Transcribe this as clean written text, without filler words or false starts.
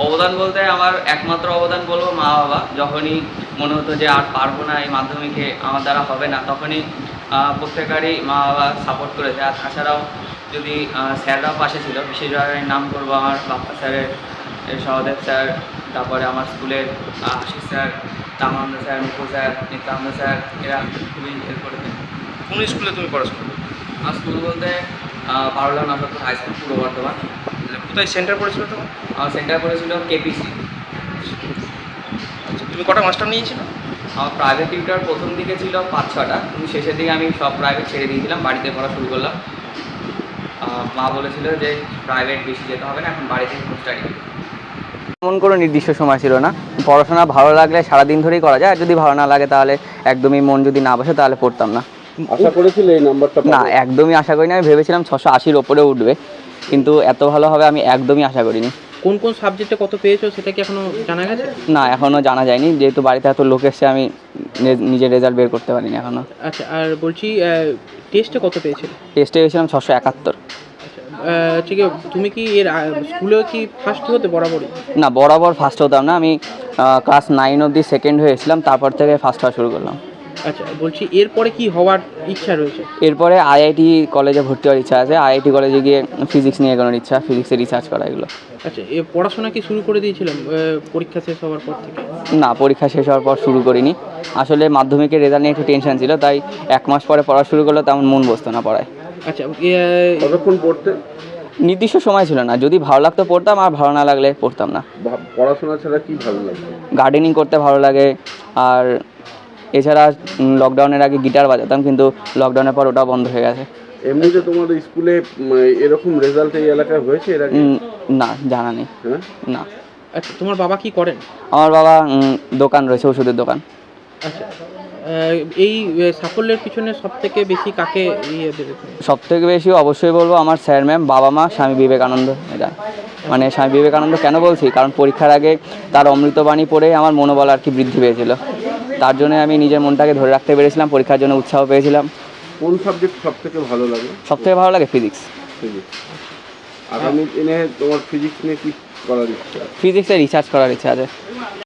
অবদান বলতে আমার একমাত্র অবদান বলবো মা বাবা। যখনই মনে হতো যে আর পারবো না, এই মাধ্যমিকে আমার দ্বারা হবে না, তখনই প্রত্যেকেরই মা বাবা সাপোর্ট করেছে। আর তাছাড়াও যদি স্যাররাও পাশে ছিল, বিশেষভাবে নাম করবো আমার বাপ্পা স্যারের, সহদেব স্যার, তারপরে আমার স্কুলের আশিস স্যার, রামানন্দ স্যার, মুকুল স্যার, নিত্যানন্দ স্যার, এরা খুবই হেল্প করেছে। কোন স্কুলে তুমি পড়াশোনা করো? আমার স্কুল বলতে পারুলা নটরপুর হাই স্কুল, পূর্ব বর্ধমান। কোথায় সেন্টার পড়েছিল তোমার? আমার সেন্টার পড়েছিল কেপিসি। আচ্ছা, তুমি কটা মাস্টার নিয়েছিলে? আমার প্রাইভেট টিউটার প্রথম দিকে ছিল 5-6টা, কিন্তু শেষের দিকে আমি সব প্রাইভেট ছেড়ে দিয়েছিলাম, বাড়িতে পড়া শুরু করলাম। মা বলেছিল যে প্রাইভেট বেশি যেতে হবে না, এখন বাড়িতে হোম স্টাডি। এমন কোনো নির্দিষ্ট সময় ছিল না। পড়াশোনা ভালো লাগলে সারাদিন ধরেই করা যায়, আর যদি ভালো না লাগে তাহলে একদমই মন যদি না বসে তাহলে পড়তাম না। আশা করেছিলে এই নাম্বারটা না, একদমই আশা করিনি। আমি ভেবেছিলাম 680-র ওপরে উঠবে, কিন্তু এত ভালো হবে আমি একদমই আশা করিনি। কোন কোন সাবজেক্টে কত পেয়েছো সেটা কি এখনো জানা গেছে? না, এখনও জানা যায়নি, যেহেতু বাড়িতে এত লোক এসছে আমি নিজের রেজাল্ট বের করতে পারিনি এখনও। আচ্ছা, আর বলছি টেস্টে কত পেয়েছিলে? টেস্টে গেছিলাম 671। আচ্ছা, ঠিক আছে। তুমি কি এর স্কুলে কি ফার্স্ট হতে বরাবরই? না, বরাবর ফার্স্ট হতাম না। আমি ক্লাস 9 অবধি সেকেন্ড হয়েছিলাম, তারপর থেকে ফার্স্ট হওয়া শুরু করলাম। আচ্ছা, বলছি এরপরে কি হওয়ার ইচ্ছা রয়েছে? এরপরে আইআইটি কলেজে ভর্তি হওয়ার ইচ্ছা আছে। আইআইটি কলেজে গিয়ে ফিজিক্স নিয়ে এগোনোর ইচ্ছা, ফিজিক্সে রিসার্চ করা এগুলো। আচ্ছা, এ পড়াশোনা কি শুরু করে দিয়েছিলাম পরীক্ষা শেষ হওয়ার পর থেকে? না, পরীক্ষা শেষ হওয়ার পর শুরু করিনি। আসলে মাধ্যমিকের রেজাল্ট নিয়ে একটু টেনশন ছিল, তাই 1 মাস পরে পড়া শুরু করলে তেমন মন বসতো না পড়ায়। আচ্ছা, কতক্ষণ পড়তে? নির্দিষ্ট সময় ছিল না, যদি ভালো লাগতো পড়তাম, আর ভালো না লাগলে পড়তাম না। পড়াশোনা ছাড়া কি ভালো লাগে? গার্ডেনিং করতে ভালো লাগে, আর এছাড়া লকডাউনের আগে গিটার বাজাতাম, কিন্তু লকডাউনের পর ওটা বন্ধ হয়ে গেছে। এমনিতে তোমার স্কুলে এরকম রেজাল্ট এই এলাকায় হয়েছে এর আগে? না, জানা নেই। হ্যাঁ, না। আচ্ছা, তোমার বাবা কি করেন? আমার বাবা দোকান রয়েছে, ওষুধের দোকান। আচ্ছা, এই সাফল্যের পিছনে সব থেকে বেশি কাকে সব থেকে বেশি অবশ্যই বলবো আমার স্যার ম্যাম, বাবা মা, স্বামী বিবেকানন্দ। এটা মানে স্বামী বিবেকানন্দ কেন বলছি, কারণ পরীক্ষার আগে তার অমৃতবাণী পড়ে আমার মনোবল আর কি বৃদ্ধি পেয়েছিল। তার জন্য আমি নিজের মনটাকে ধরে রাখতে পেরেছিলাম, পরীক্ষার জন্য উৎসাহ পেয়েছিলাম। কোন সাবজেক্ট সব থেকে ভালো লাগে? সব থেকে ভালো লাগে ফিজিক্স। ফিজিক্স। আগামী দিনে তোমার ফিজিক্স নিয়ে কি করার ইচ্ছা? ফিজিক্সে রিসার্চ করার ইচ্ছা আছে।